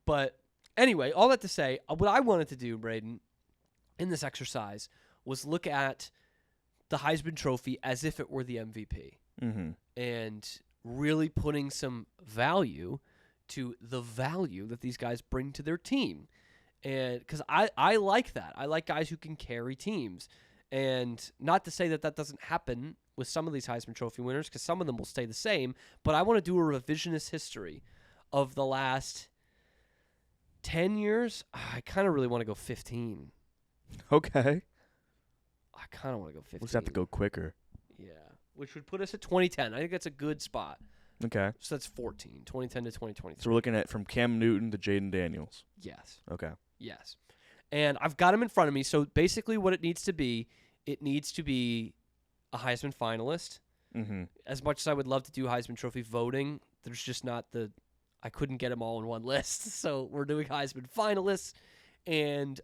But anyway, all that to say, what I wanted to do, Braden, in this exercise was look at the Heisman Trophy as if it were the MVP, and really putting some value to the value that these guys bring to their team. And because I like that. I like guys who can carry teams. And not to say that that doesn't happen with some of these Heisman Trophy winners, because some of them will stay the same. But I want to do a revisionist history of the last 10 years. I kind of really want to go 15. Okay. I kind of want to go 15. We'll just have to go quicker. Yeah, which would put us at 2010. I think that's a good spot. Okay. So that's 14, 2010 to 2023. So we're looking at from Cam Newton to Jaden Daniels. Yes. Okay. Yes. And I've got him in front of me. So basically what it needs to be a Heisman finalist. Mm-hmm. As much as I would love to do Heisman Trophy voting, there's just not I couldn't get them all in one list. So we're doing Heisman finalists. And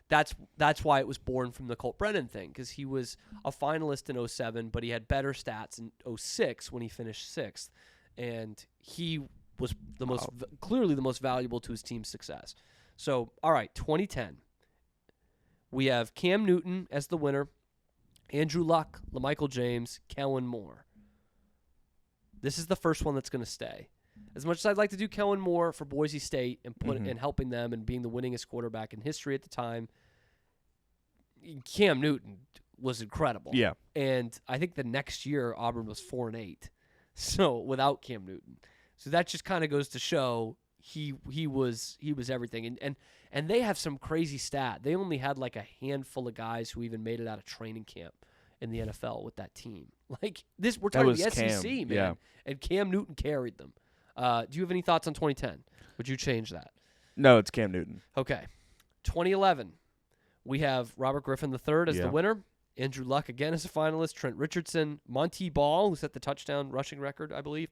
that's why it was born from the Colt Brennan thing, because he was a finalist in 07, but he had better stats in 06 when he finished 6th. And he was clearly the most valuable to his team's success. So, all right, 2010. We have Cam Newton as the winner, Andrew Luck, LaMichael James, Kellen Moore. This is the first one that's going to stay. As much as I'd like to do Kellen Moore for Boise State and and helping them and being the winningest quarterback in history at the time, Cam Newton was incredible. Yeah. And I think the next year Auburn was 4-8. So without Cam Newton. So that just kind of goes to show he was everything. And they have some crazy stat. They only had like a handful of guys who even made it out of training camp in the NFL with that team. Like this, we're talking the SEC, man. Yeah. And Cam Newton carried them. Do you have any thoughts on 2010? Would you change that? No, it's Cam Newton. Okay. 2011, we have Robert Griffin III as the winner. Andrew Luck again as a finalist. Trent Richardson, Monty Ball, who set the touchdown rushing record, I believe,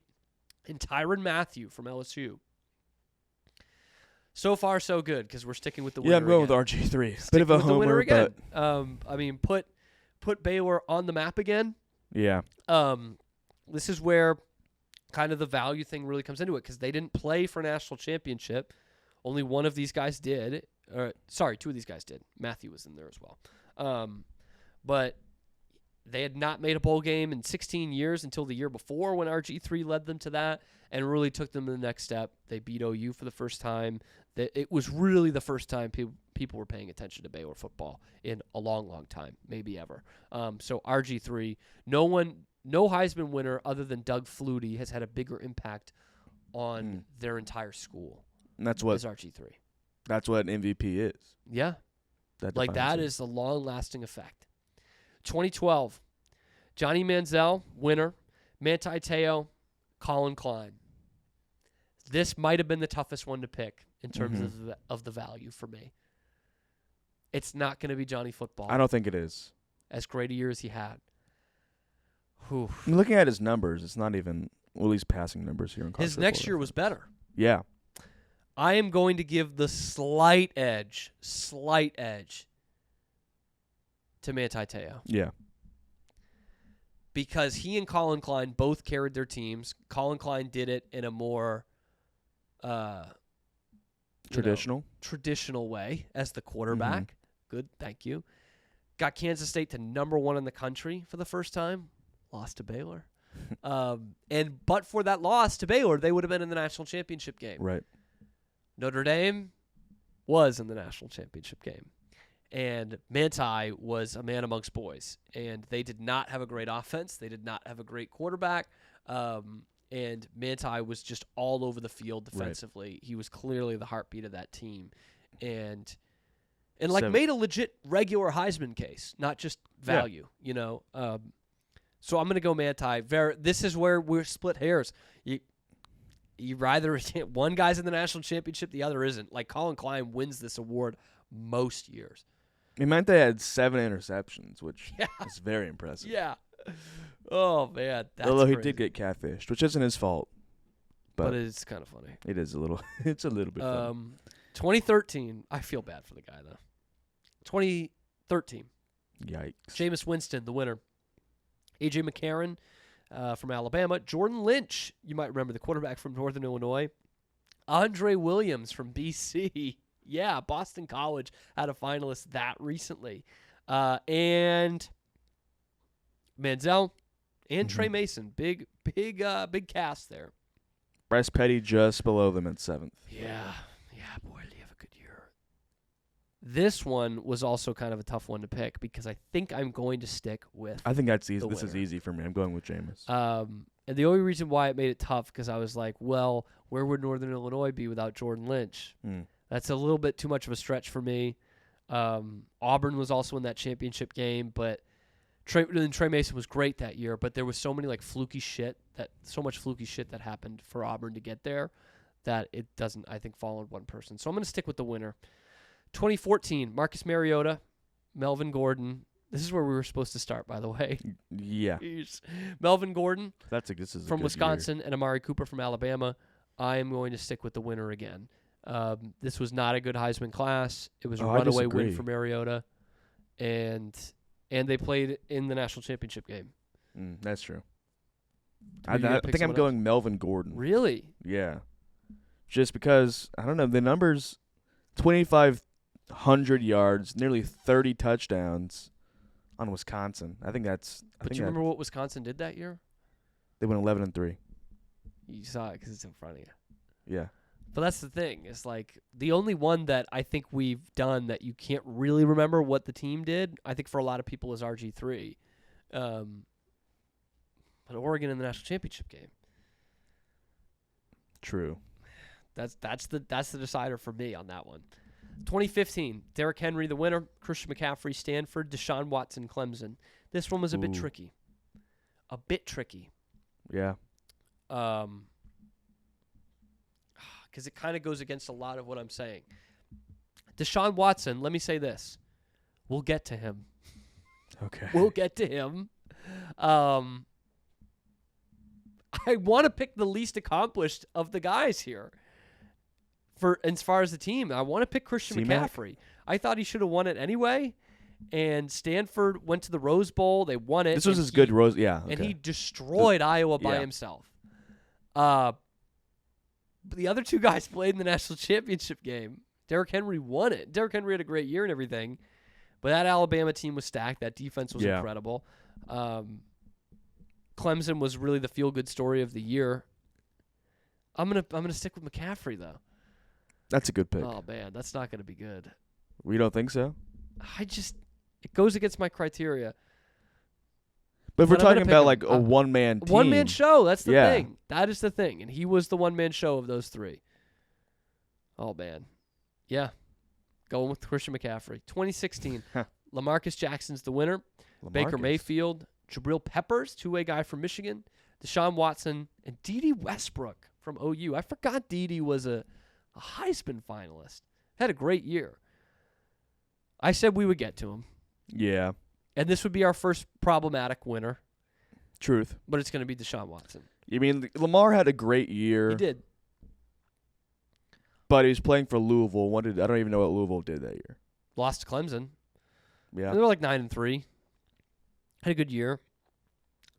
and Tyrann Mathieu from LSU. So far, so good, because we're sticking with the winner. Yeah, I'm going again. with RG3. Bit of a homer, but I mean, put Baylor on the map again. Yeah. This is where kind of the value thing really comes into it, because they didn't play for a national championship. Only one of these guys did. Two of these guys did. Matthew was in there as well. But they had not made a bowl game in 16 years until the year before, when RG3 led them to that and really took them to the next step. They beat OU for the first time. It was really the first time people were paying attention to Baylor football in a long, long time, maybe ever. So RG3, no Heisman winner other than Doug Flutie has had a bigger impact on their entire school. And that's what is RG3. That's what an MVP is. Yeah. That is a long-lasting effect. 2012, Johnny Manziel, winner. Manti Te'o, Colin Klein. This might have been the toughest one to pick in terms of the value for me. It's not going to be Johnny Football. I don't think it is. As great a year as he had. Whew. I mean, looking at his numbers, it's not even at least passing numbers here in college. His next year was better. Yeah. I am going to give the slight edge to Manti Te'o. Yeah. Because he and Colin Klein both carried their teams. Colin Klein did it in a more traditional way as the quarterback. Good, thank you. Got Kansas State to #1 in the country for the first time. Lost to Baylor. But for that loss to Baylor, they would have been in the national championship game. Right. Notre Dame was in the national championship game. And Manti was a man amongst boys. And they did not have a great offense. They did not have a great quarterback. And Manti was just all over the field defensively. Right. He was clearly the heartbeat of that team. And made a legit regular Heisman case, not just value, So I'm going to go Manti. This is where we're split hairs. You either one guy's in the national championship, the other isn't. Like Colin Klein wins this award most years. Manti had 7 interceptions, which is very impressive. Yeah. Oh man, that's although crazy. He did get catfished, which isn't his fault. But it's kind of funny. It is a little. It's a little bit funny. 2013. I feel bad for the guy though. 2013. Yikes. Jameis Winston, the winner. A.J. McCarron from Alabama. Jordan Lynch, you might remember, the quarterback from Northern Illinois. Andre Williams from B.C. Yeah, Boston College had a finalist that recently. And Manziel and Trey Mason. Big cast there. Bryce Petty just below them at 7th. Yeah, boy, did he have a good year. This one was also kind of a tough one to pick because I think I'm going to stick with. I think that's easy. The This is winner. easy for me. I'm going with Jameis. And the only reason why it made it tough because I was like, well, where would Northern Illinois be without Jordan Lynch? That's a little bit too much of a stretch for me. Auburn was also in that championship game, but Trey Mason was great that year. But there was so much fluky shit that happened for Auburn to get there that it doesn't, I think, fall on one person. So I'm going to stick with the winner. 2014, Marcus Mariota, Melvin Gordon. This is where we were supposed to start, by the way. Yeah. Melvin Gordon This is a from good Wisconsin and Amari Cooper from Alabama. I am going to stick with the winner again. This was not a good Heisman class. It was a runaway win for Mariota, and they played in the national championship game. That's true. I think I'm going Melvin Gordon. Really? Yeah. Just because, I don't know, the numbers, 2,500 yards, nearly 30 touchdowns on Wisconsin. I think that's... But you remember what Wisconsin did that year? They went 11-3. You saw it because it's in front of you. Yeah. But that's the thing. It's like the only one that I think we've done that you can't really remember what the team did, I think for a lot of people is RG3. But Oregon in the national championship game. True. That's the decider for me on that one. 2015, Derrick Henry the winner, Christian McCaffrey Stanford, Deshaun Watson Clemson. This one was a bit tricky. Yeah. Because it kind of goes against a lot of what I'm saying. Deshaun Watson, let me say this. We'll get to him. Okay. We'll get to him. I want to pick the least accomplished of the guys here. For as far as the team, I want to pick Christian McCaffrey. I thought he should have won it anyway. And Stanford went to the Rose Bowl. They won it. This was his good Rose. Yeah. Okay. And he destroyed Iowa by himself. But the other two guys played in the national championship game. Derrick Henry won it. Derrick Henry had a great year and everything. But that Alabama team was stacked. That defense was incredible. Clemson was really the feel-good story of the year. I'm gonna stick with McCaffrey though. That's a good pick. Oh man, that's not gonna be good. We don't think so? It goes against my criteria. But if we're talking about like a one-man team. One-man show, that's the thing. That is the thing. And he was the one-man show of those three. Oh man. Yeah. Going with Christian McCaffrey. 2016, LaMarcus Jackson's the winner. Baker Mayfield, Jabril Peppers, two-way guy from Michigan, Deshaun Watson, and Dede Westbrook from OU. I forgot Dede was a Heisman finalist. Had a great year. I said we would get to him. Yeah. And this would be our first problematic winner. Truth. But it's going to be Deshaun Watson. You mean Lamar had a great year. He did. But he was playing for Louisville. I don't even know what Louisville did that year. Lost to Clemson. Yeah. They were like 9-3. Had a good year.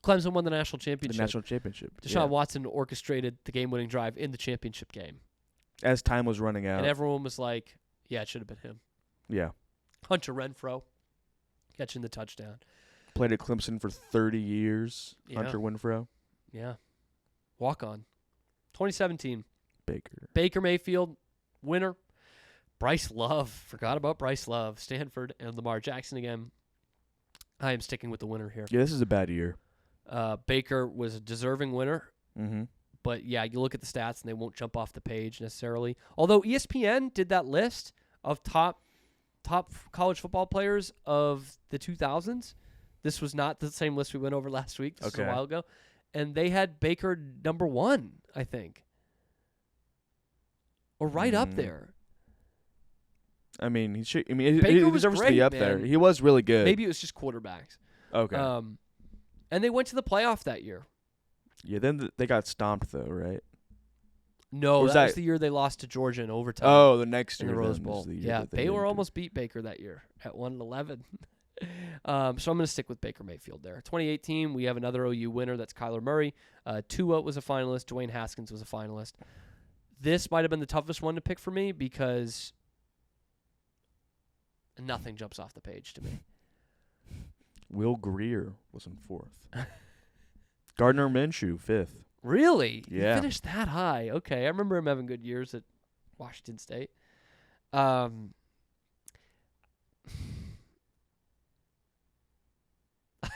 Clemson won the national championship. Deshaun Watson orchestrated the game-winning drive in the championship game. As time was running out. And everyone was like, yeah, it should have been him. Yeah. Hunter Renfrow catching the touchdown. Played at Clemson for 30 years. Yeah. Hunter Renfrow. Yeah. Walk on. 2017. Baker Mayfield, winner. Bryce Love. Forgot about Bryce Love. Stanford and Lamar Jackson again. I am sticking with the winner here. Yeah, this is a bad year. Baker was a deserving winner. Mm-hmm. But, yeah, you look at the stats, and they won't jump off the page necessarily. Although ESPN did that list of top college football players of the 2000s. This was not the same list we went over last week. This was a while ago. And they had Baker number 1, I think. Or right up there. I mean, he deserves to be up there. He was really good. Maybe it was just quarterbacks. Okay. And they went to the playoff that year. Yeah, then they got stomped, though, right? No, that was the year they lost to Georgia in overtime. Oh, the next year. In the Rose Bowl. Yeah, Baylor almost beat Baker that year at 1-11. So I'm going to stick with Baker Mayfield there. 2018, we have another OU winner. That's Kyler Murray. Tua was a finalist. Dwayne Haskins was a finalist. This might have been the toughest one to pick for me because nothing jumps off the page to me. Will Grier was in 4th. Gardner Minshew, 5th. Really? Yeah. He finished that high. Okay, I remember him having good years at Washington State.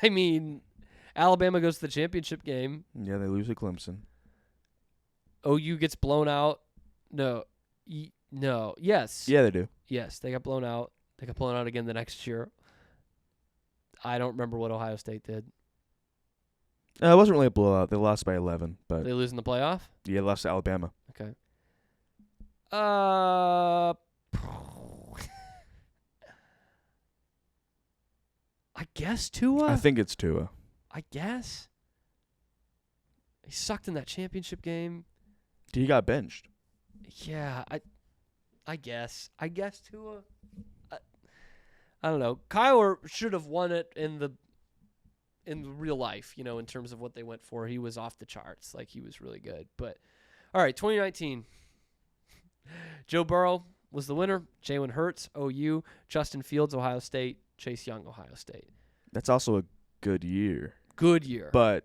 I mean, Alabama goes to the championship game. Yeah, they lose to Clemson. OU gets blown out. No. No. Yes. Yeah, they do. Yes, they got blown out. They got blown out again the next year. I don't remember what Ohio State did. It wasn't really a blowout. They lost by 11, but They lose in the playoff? yeah, they lost to Alabama. Okay. I guess Tua? I think it's Tua. I guess. He sucked in that championship game. He got benched. Yeah, I guess. I guess Tua. I don't know. Kyler should have won it in real life, in terms of what they went for. He was off the charts. Like, he was really good. But, all right, 2019. Joe Burrow was the winner. Jalen Hurts, OU. Justin Fields, Ohio State. Chase Young, Ohio State. That's also a good year. Good year. But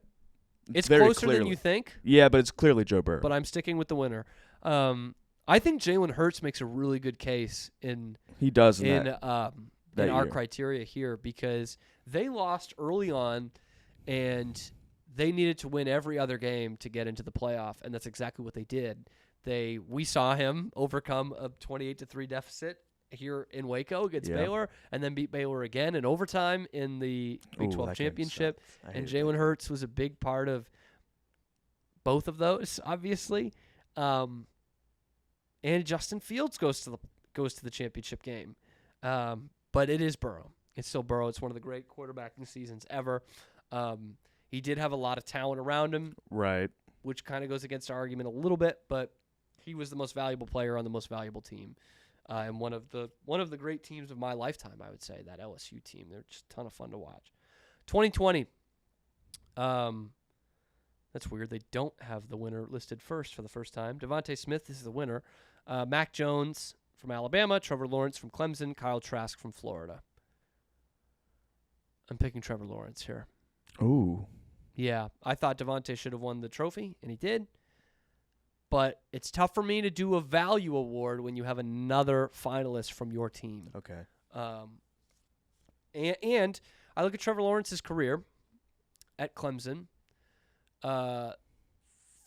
it's very closer clearly, than you think. Yeah, but it's clearly Joe Burrow. But I'm sticking with the winner. I think Jalen Hurts makes a really good case in our year. criteria here, because they lost early on and they needed to win every other game to get into the playoff, and that's exactly what they did. We saw him overcome a 28-3 deficit here in Waco against Baylor, and then beat Baylor again in overtime in the Big 12 championship. And Jalen Hurts was a big part of both of those, obviously. And Justin Fields goes to the championship game. But it is Burrow. It's still Burrow. It's one of the great quarterbacking seasons ever. He did have a lot of talent around him, right, which kind of goes against our argument a little bit, but he was the most valuable player on the most valuable team. And one of the great teams of my lifetime, I would say, that LSU team. They're just a ton of fun to watch. 2020. That's weird. They don't have the winner listed first for the first time. Devontae Smith is the winner. Mac Jones from Alabama, Trevor Lawrence from Clemson, Kyle Trask from Florida. I'm picking Trevor Lawrence here. Ooh. Yeah, I thought Devontae should have won the trophy, and he did. But it's tough for me to do a value award when you have another finalist from your team. Okay. And I look at Trevor Lawrence's career at Clemson.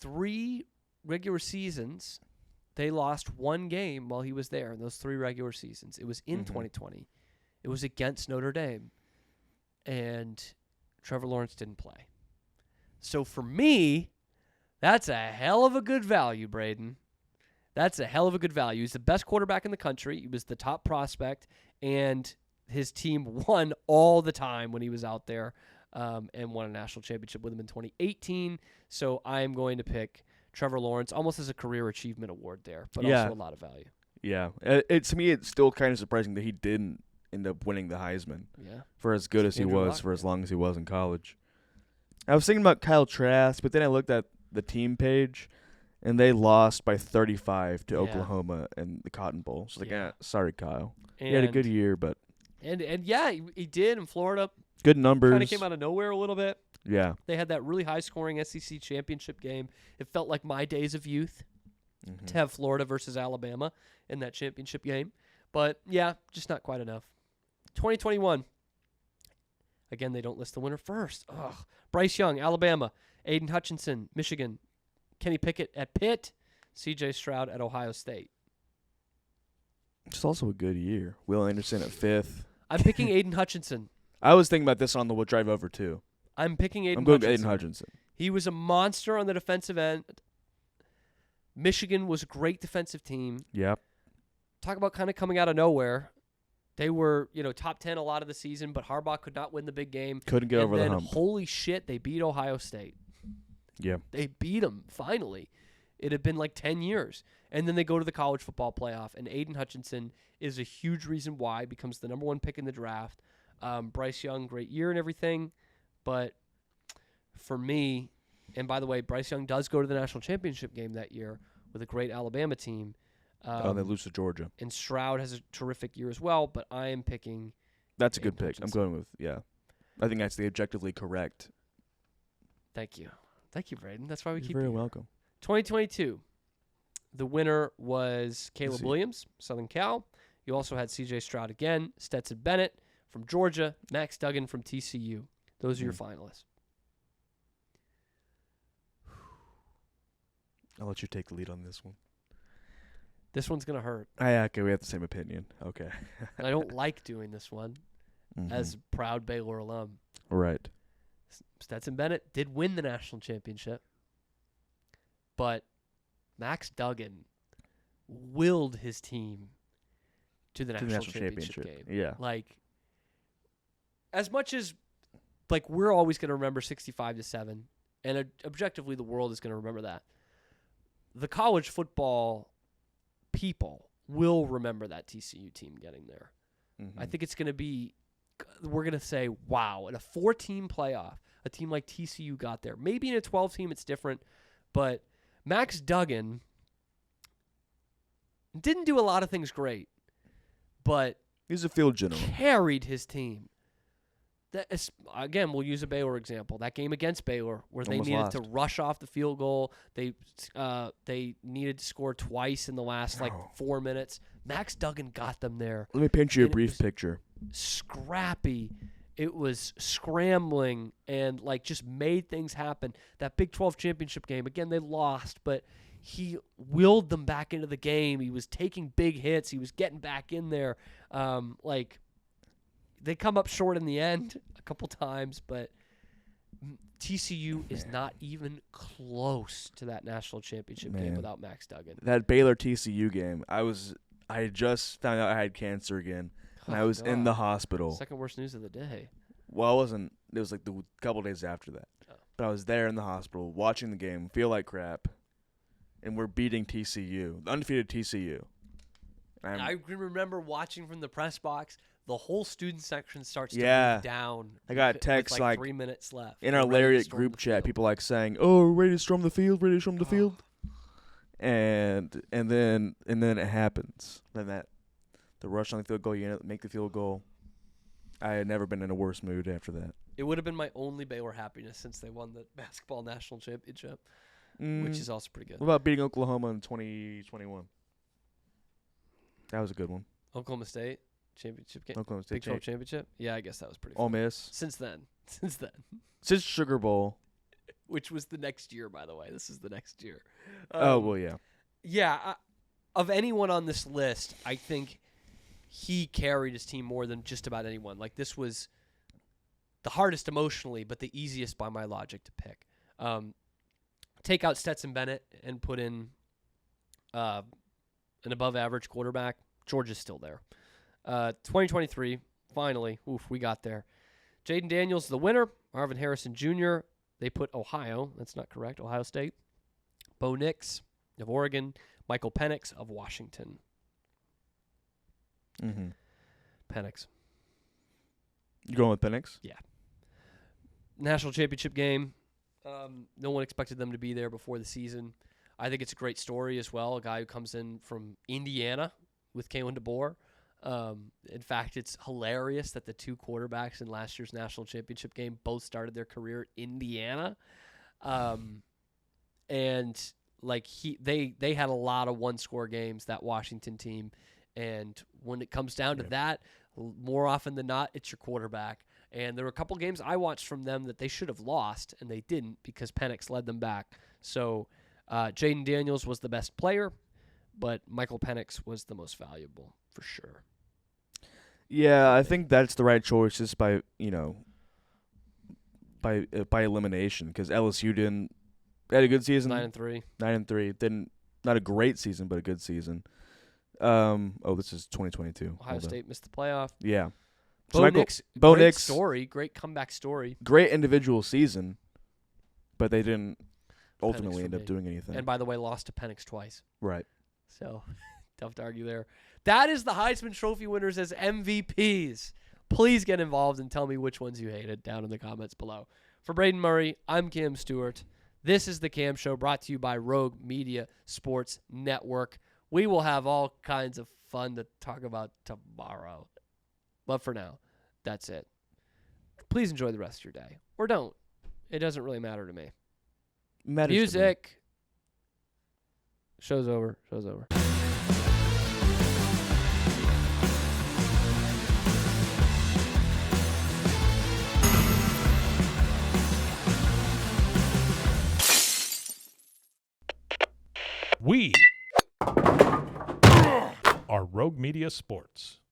3 regular seasons, they lost 1 game while he was there in those 3 regular seasons. It was in 2020. It was against Notre Dame. And Trevor Lawrence didn't play. So for me, that's a hell of a good value, Braden. That's a hell of a good value. He's the best quarterback in the country. He was the top prospect, and his team won all the time when he was out there, and won a national championship with him in 2018. So I am going to pick Trevor Lawrence almost as a career achievement award there, but also a lot of value. Yeah. To me, it's still kind of surprising that he didn't end up winning the Heisman. Yeah. For as good as he Andrew was, Luck, for as long as he was in college. I was thinking about Kyle Trask, but then I looked at the team page, and they lost by 35 to Oklahoma in the Cotton Bowl. So sorry, Kyle. He had a good year, but and yeah, he did in Florida. Good numbers. Kind of came out of nowhere a little bit. Yeah. They had that really high-scoring SEC championship game. It felt like my days of youth to have Florida versus Alabama in that championship game. But, yeah, just not quite enough. 2021. Again, they don't list the winner first. Ugh. Bryce Young, Alabama. Aiden Hutchinson, Michigan. Kenny Pickett at Pitt. C.J. Stroud at Ohio State. It's also a good year. Will Anderson at 5th. I'm picking Aiden Hutchinson. I was thinking about this on the We'll Drive Over, too. I'm picking Aiden Hutchinson. I'm going with Aiden Hutchinson. He was a monster on the defensive end. Michigan was a great defensive team. Yep. Talk about kind of coming out of nowhere. They were, top 10 a lot of the season, but Harbaugh could not win the big game. Couldn't get over the hump. Holy shit, they beat Ohio State. Yeah. They beat them, finally. It had been like 10 years. And then they go to the college football playoff, and Aiden Hutchinson is a huge reason why. Becomes the number 1 pick in the draft. Bryce Young, great year and everything. But for me, and by the way, Bryce Young does go to the national championship game that year with a great Alabama team. They lose to Georgia. And Stroud has a terrific year as well, but I am picking. That's a good pick. I'm going with, I think that's the objectively correct. Thank you. Thank you, Braden. That's why we keep You're very welcome. 2022. The winner was Caleb Williams, Southern Cal. You also had C.J. Stroud again, Stetson Bennett from Georgia, Max Duggan from TCU. Those are your finalists. I'll let you take the lead on this one. This one's going to hurt. Okay, we have the same opinion. Okay. I don't like doing this one as a proud Baylor alum. Right. Stetson Bennett did win the national championship, but Max Duggan willed his team to the national championship game. Yeah. Like, as much as, like, we're always going to remember 65-7, and objectively the world is going to remember that, the college football people will remember that TCU team getting there. I think it's going to be, we're going to say, wow, in a 4-team playoff, a team like TCU got there. Maybe in a 12-team it's different, but Max Duggan didn't do a lot of things great, but he's a field general. Carried his team. That is, again, we'll use a Baylor example. That game against Baylor, where they needed to rush off the field goal, they needed to score twice in the last 4 minutes. Max Duggan got them there. Let me paint you a brief picture. Scrappy. It was scrambling and just made things happen. That Big 12 championship game, again, they lost, but he willed them back into the game. He was taking big hits. He was getting back in there. They come up short in the end a couple times, but TCU is not even close to that national championship game without Max Duggan. That Baylor TCU game, I had just found out I had cancer again, and I was in the hospital. Second worst news of the day. Well, it wasn't. It was like the couple days after that. Oh. But I was there in the hospital watching the game, feel like crap, and we're beating TCU, the undefeated TCU. I can remember watching from the press box. The whole student section starts to move down. I got texts with 3 minutes left. In our Lariat group chat, people saying, "Oh, we're ready to storm the field, ready to storm the field." And then it happens. Then the rush on the field goal, you make the field goal. I had never been in a worse mood after that. It would have been my only Baylor happiness since they won the basketball national championship, which is also pretty good. What about beating Oklahoma in 2021? That was a good one. Oklahoma State championship game. Oklahoma State Big 12 championship. Yeah, I guess that was pretty. Ole fun. Miss. Since then. Since Sugar Bowl. Which was the next year, by the way. This is the next year. Yeah. Yeah. Of anyone on this list, I think he carried his team more than just about anyone. This was the hardest emotionally, but the easiest by my logic to pick. Take out Stetson Bennett and put in an above-average quarterback. Georgia's still there. 2023, finally, we got there. Jaden Daniels, the winner. Marvin Harrison Jr., they put Ohio. That's not correct. Ohio State. Bo Nix of Oregon. Michael Penix of Washington. Penix. You going with Penix? Yeah. National championship game. No one expected them to be there before the season. I think it's a great story as well. A guy who comes in from Indiana with Kalen DeBoer. In fact, it's hilarious that the two quarterbacks in last year's national championship game both started their career at Indiana. And they had a lot of one-score games, that Washington team. And when it comes down to that, more often than not, it's your quarterback. And there were a couple games I watched from them that they should have lost, and they didn't because Penix led them back. So Jaden Daniels was the best player, but Michael Penix was the most valuable for sure. Yeah, I think that's the right choice, just by elimination, because LSU had a good season. 9-3. 9-3. Not a great season, but a good season. This is 2022. Ohio State missed the playoff. Yeah. Bo Nix, great story, great comeback story. Great individual season, but they didn't ultimately end up doing anything. And by the way, lost to Penix twice. Right. So, tough to argue there. That is the Heisman Trophy winners as MVPs. Please get involved and tell me which ones you hated down in the comments below. For Braden Murray, I'm Cam Stewart. This is the Cam Show, brought to you by Rogue Media Sports Network. We will have all kinds of fun to talk about tomorrow. But for now, that's it. Please enjoy the rest of your day. Or don't. It doesn't really matter to me. Music. Show's over. We are Rogue Media Sports.